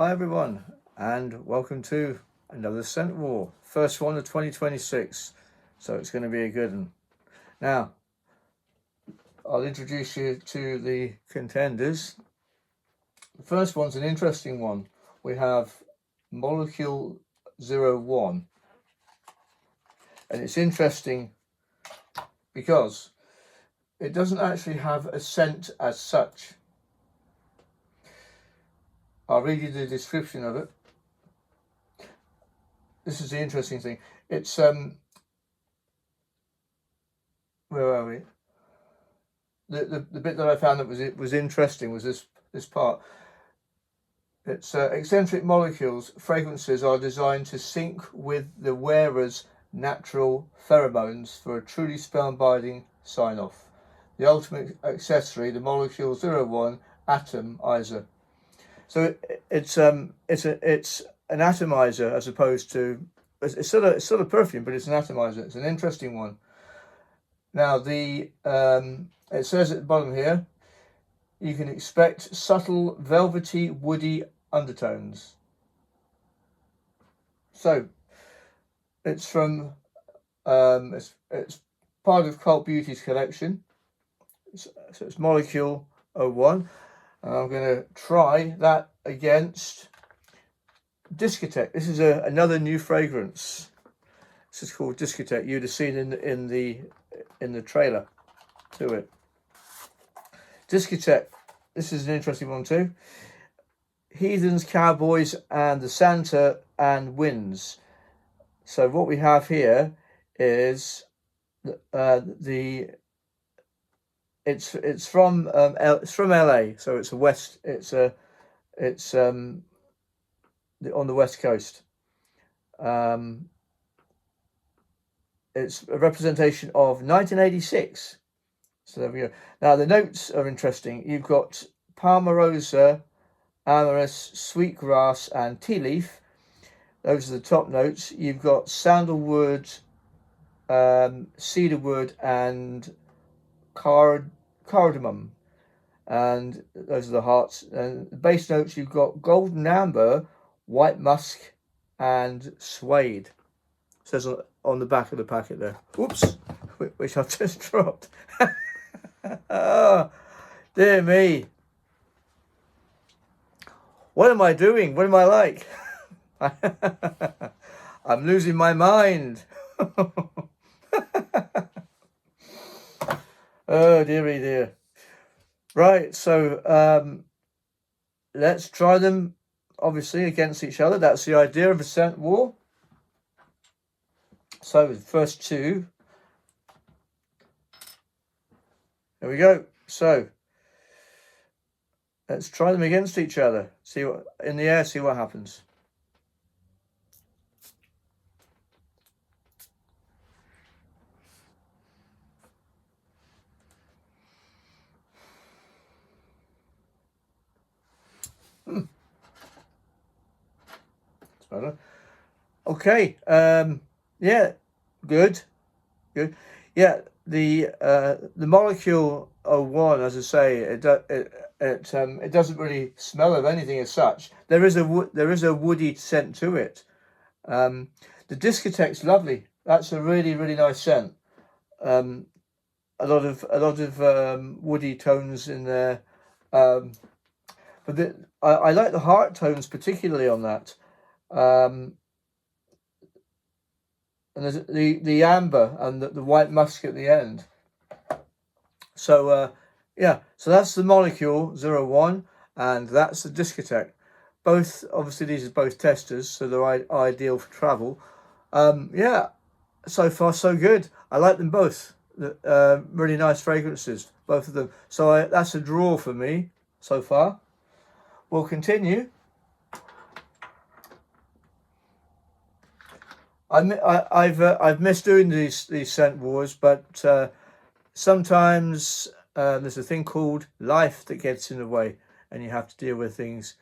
Hi everyone, and welcome to another scent war. First one of 2026, so it's going to be a good one. Now, I'll introduce you to the contenders. The first one's an interesting one. We have Molecule 01, and it's interesting because it doesn't actually have a scent as such. I'll read you the description of it. This is the interesting thing. It's where are we? The bit that I found that was interesting was this part. It's eccentric molecules. Fragrances are designed to sync with the wearer's natural pheromones for a truly spellbinding sign-off. The ultimate accessory, the Molecule 01 atomizer. So it's an atomizer as opposed to it's still a perfume, but it's an atomizer. It's an interesting one. Now it says at the bottom here, you can expect subtle, velvety, woody undertones. So it's from it's part of Cult Beauty's collection. So it's Molecule 01. And I'm going to try that against Discotheque. This is another new fragrance. This is called Discotheque. You'd have seen in the trailer to it. Discotheque. This is an interesting one too. Heathens, Cowboys, and the Santa and Winds. So what we have here is it's from LA, so it's on the West Coast. It's a representation of 1986. So there we go. Now the notes are interesting. You've got Palmarosa, Amyris, Sweetgrass, and Tea Leaf. Those are the top notes. You've got sandalwood, cedarwood, and cardamom, and those are the hearts. And the base notes, you've got golden amber, white musk, and suede. It says on the back of the packet there. Oops, which I've just dropped. Oh, dear me. What am I doing? What am I like? I'm losing my mind. Oh, dearie dear. Right, so let's try them, obviously, against each other. That's the idea of a scent war. So the first two. There we go. So let's try them against each other. See what in the air. See what happens. That's better. Okay. Yeah. Good. Yeah. The Molecule 01, as I say, it doesn't really smell of anything as such. There is a woody scent to it. The Discotheque's lovely. That's a really nice scent. A lot of woody tones in there. But I like the heart tones particularly on that. And there's the amber and the white musk at the end. So yeah, so that's the Molecule 01, and that's the Discotheque. Both, obviously, these are both testers, so they're ideal for travel. Yeah, so far so good. I like them both. Really nice fragrances, both of them. So that's a draw for me so far. We'll continue. I've missed doing these scent wars, but sometimes there's a thing called life that gets in the way, and you have to deal with things.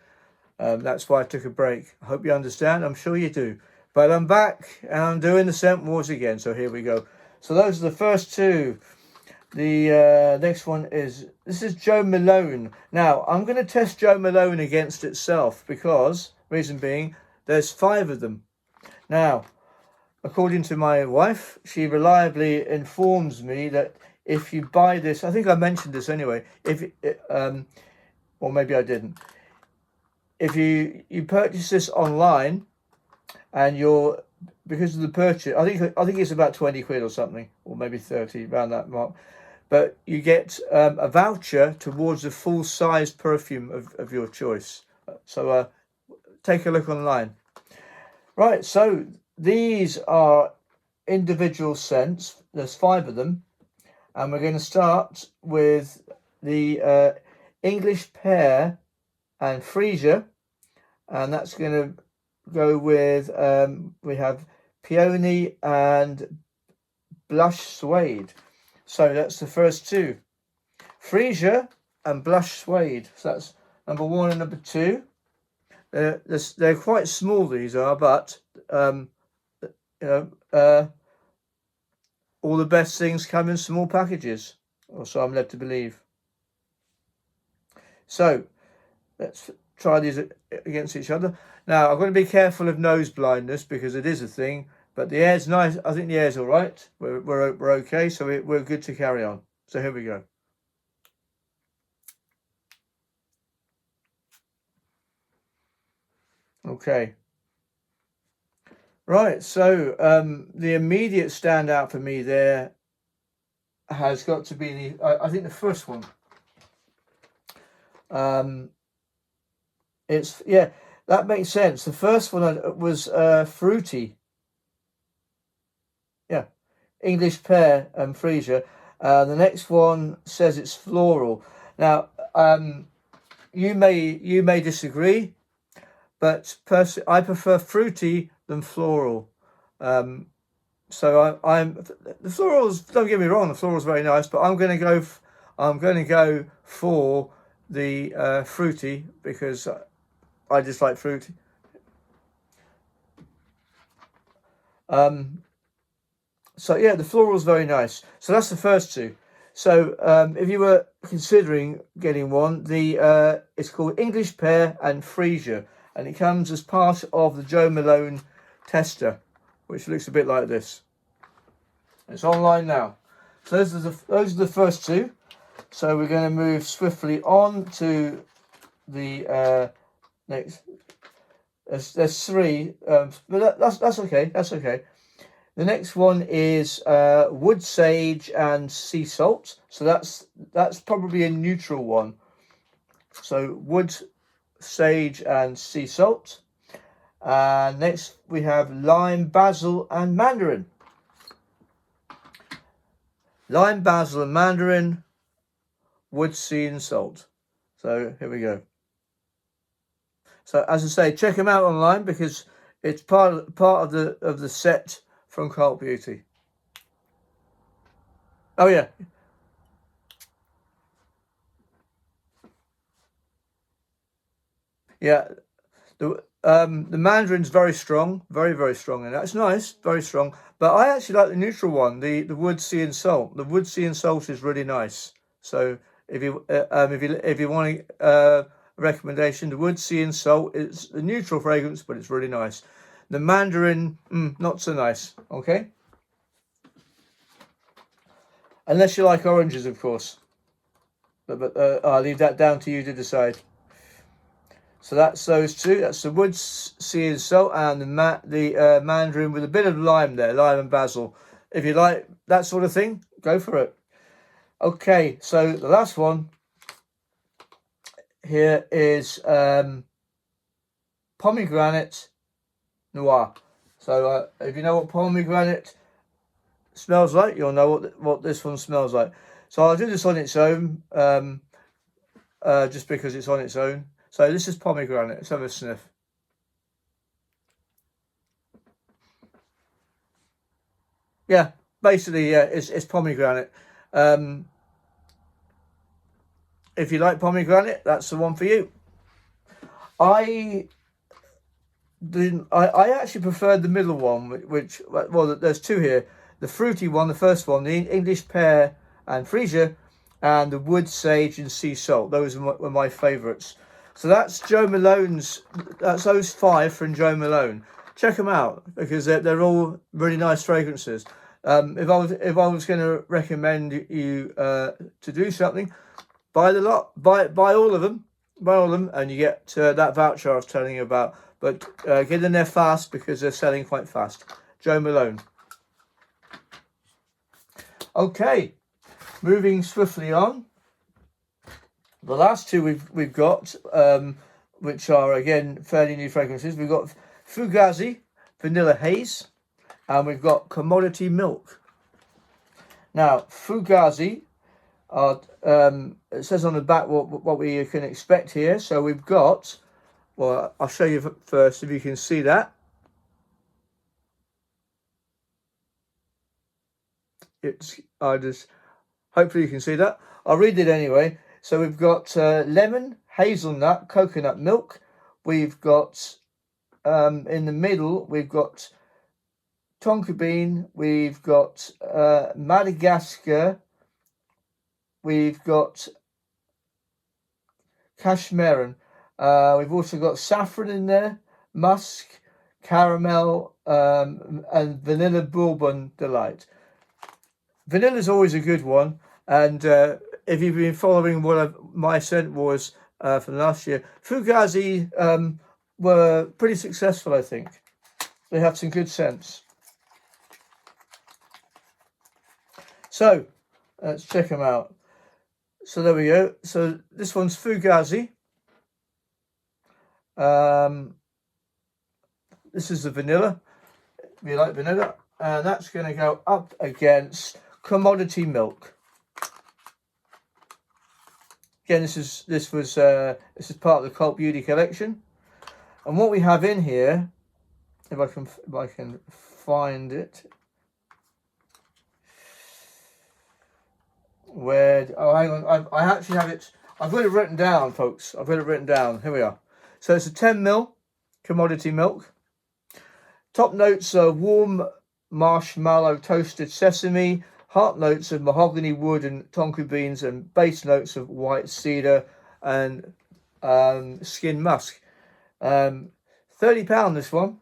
That's why I took a break. I hope you understand. I'm sure you do. But I'm back and I'm doing the scent wars again. So here we go. So those are the first two. The next one is, this is Jo Malone. Now, I'm going to test Jo Malone against itself because, reason being, there's 5 of them. Now, according to my wife, she reliably informs me that if you buy this, I think I mentioned this anyway, if or maybe I didn't. If you purchase this online and you're, because of the purchase, I think it's about 20 quid or something, or maybe 30, around that mark. But you get a voucher towards a full-size perfume of your choice. So take a look online. Right, so these are individual scents. There's 5 of them. And we're going to start with the English Pear and Freesia. And that's going to go with, we have Peony and Blush Suede. So that's the first 2. Freesia and Blush Suede. So that's number 1 and number 2. They're quite small, these are, but you know, all the best things come in small packages, or so I'm led to believe. So let's try these against each other. Now, I'm going to be careful of nose blindness because it is a thing, but the air's nice. I think the air's all right. We're okay, so we're good to carry on. So here we go. Okay. Right, so the immediate standout for me there has got to be I think the first one. It's, yeah, that makes sense. The first one was fruity. Yeah, English Pear and Freesia. The next one says it's floral. Now, you may disagree, but I prefer fruity than floral. So I'm the florals. Don't get me wrong, the floral's very nice, but I'm going to go for the fruity because I just like fruity. So yeah, the floral's very nice. So that's the first 2. So if you were considering getting one, it's called English Pear and Freesia, and it comes as part of the Jo Malone tester, which looks a bit like this. It's online now. So those are the first 2. So we're going to move swiftly on to the next. There's 3, but that's okay. That's okay. The next one is wood sage and sea salt. So that's probably a neutral one. So wood sage and sea salt. Next we have lime, basil and mandarin. Lime, basil and mandarin, wood, sea and salt. So here we go. So as I say, check them out online because it's part of the set from Cult Beauty. Oh yeah. Yeah. The mandarin's very strong, very strong, and that's nice, very strong. But I actually like the neutral one, the wood, sea and salt. The wood, sea and salt is really nice. So if you want a recommendation, the wood, sea and salt is the neutral fragrance, but it's really nice. The mandarin, not so nice. Okay. Unless you like oranges, of course. But I'll leave that down to you to decide. So that's those 2. That's the wood, sea and salt, and the mandarin with a bit of lime there, lime and basil. If you like that sort of thing, go for it. Okay, so the last one here is pomegranate noir. So if you know what pomegranate smells like, you'll know what this one smells like. So I'll do this on its own, just because it's on its own. So this is pomegranate. Let's have a sniff. Yeah, basically, yeah, it's pomegranate. If you like pomegranate, that's the one for you. I actually preferred the middle one, which, well, there's 2 here. The fruity one, the first one, the English Pear and freesia, and the wood, sage, and sea salt. Those were my favourites. So that's Joe Malone's. That's those 5 from Joe Malone. Check them out because they're all really nice fragrances. If I was going to recommend you to do something, buy the lot, buy all of them, and you get that voucher I was telling you about. But get in there fast because they're selling quite fast. Joe Malone. Okay, moving swiftly on. The last 2 we've got, which are again fairly new fragrances. We've got Fugazi Vanilla Haze, and we've got Commodity Milk. Now, Fugazi, it says on the back what we can expect here. So we've got, well, I'll show you first if you can see that. Hopefully you can see that. I'll read it anyway. So we've got lemon, hazelnut, coconut milk. We've got in the middle, we've got tonka bean. We've got Madagascar. We've got cashmere. We've also got saffron in there, musk, caramel, and vanilla bourbon delight. Vanilla is always a good one, and if you've been following my scent wars from last year, Fugazi were pretty successful, I think. They have some good scents. So let's check them out. So there we go. So this one's Fugazi. This is the vanilla. If you like vanilla, and that's going to go up against Commodity Milk. Again, this is part of the Cult Beauty collection, and what we have in here, if I can find it, hang on, I actually have it. I've got it written down, folks. I've got it written down. Here we are. So it's a 10ml Commodity Milk. Top notes are warm marshmallow, toasted sesame. Heart notes of mahogany wood and tonka beans, and base notes of white cedar and skin musk. £30 this one.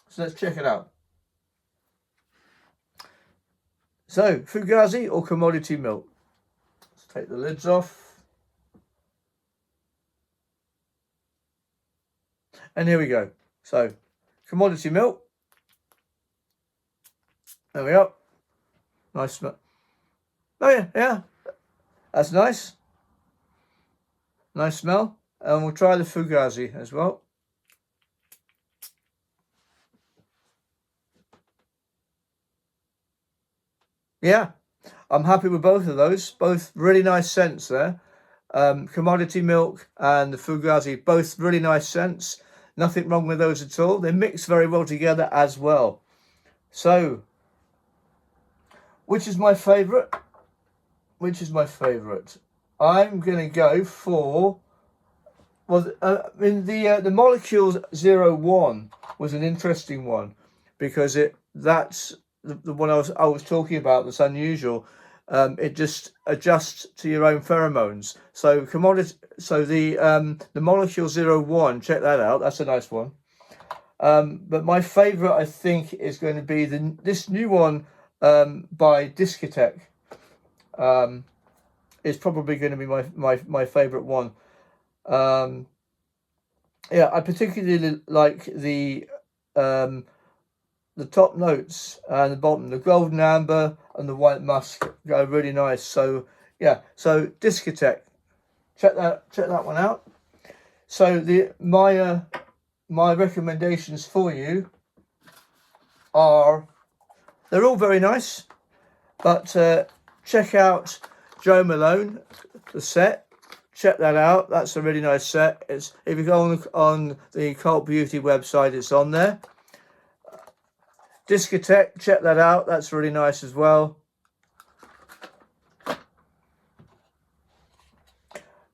So let's check it out. So Fugazi or Commodity Milk. Let's take the lids off. And here we go. So Commodity Milk. There we go. Nice smell. Oh yeah, that's nice. Nice smell. And we'll try the Fugazi as well. Yeah, I'm happy with both of those. Both really nice scents there. Commodity Milk and the Fugazi, both really nice scents. Nothing wrong with those at all. They mix very well together as well. So, which is my favourite? I'm going to go for, well, the Molecules 01 was an interesting one because that's the one I was talking about that's unusual. It just adjusts to your own pheromones. So the Molecule 01, check that out. That's a nice one. But my favourite, I think, is going to be this new one by Discotheque. Is probably going to be my favourite one. Yeah, I particularly like the top notes and the bottom, the golden amber and the white musk go really nice. So yeah, so Discotheque, check that one out. So my recommendations for you are, they're all very nice, but check out Joe Malone, the set. Check that out. That's a really nice set. If you go on the Cult Beauty website, it's on there. Discotheque, check that out. That's really nice as well.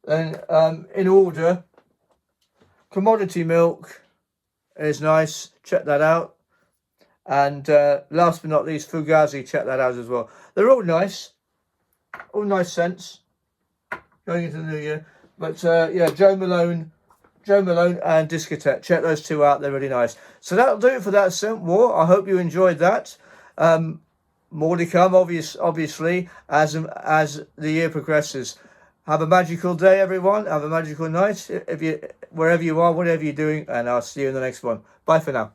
Then in order, Commodity Milk is nice. Check that out. And last but not least, Fugazi, check that out as well. They're all nice. all nice scents going into the new year. But yeah, Joe Malone and Discotheque. Check those two out. They're really nice. So that'll do it for that scent war. I hope you enjoyed that. More to come, obviously, as the year progresses. Have a magical day, everyone. Have a magical night, wherever you are, whatever you're doing, and I'll see you in the next one. Bye for now.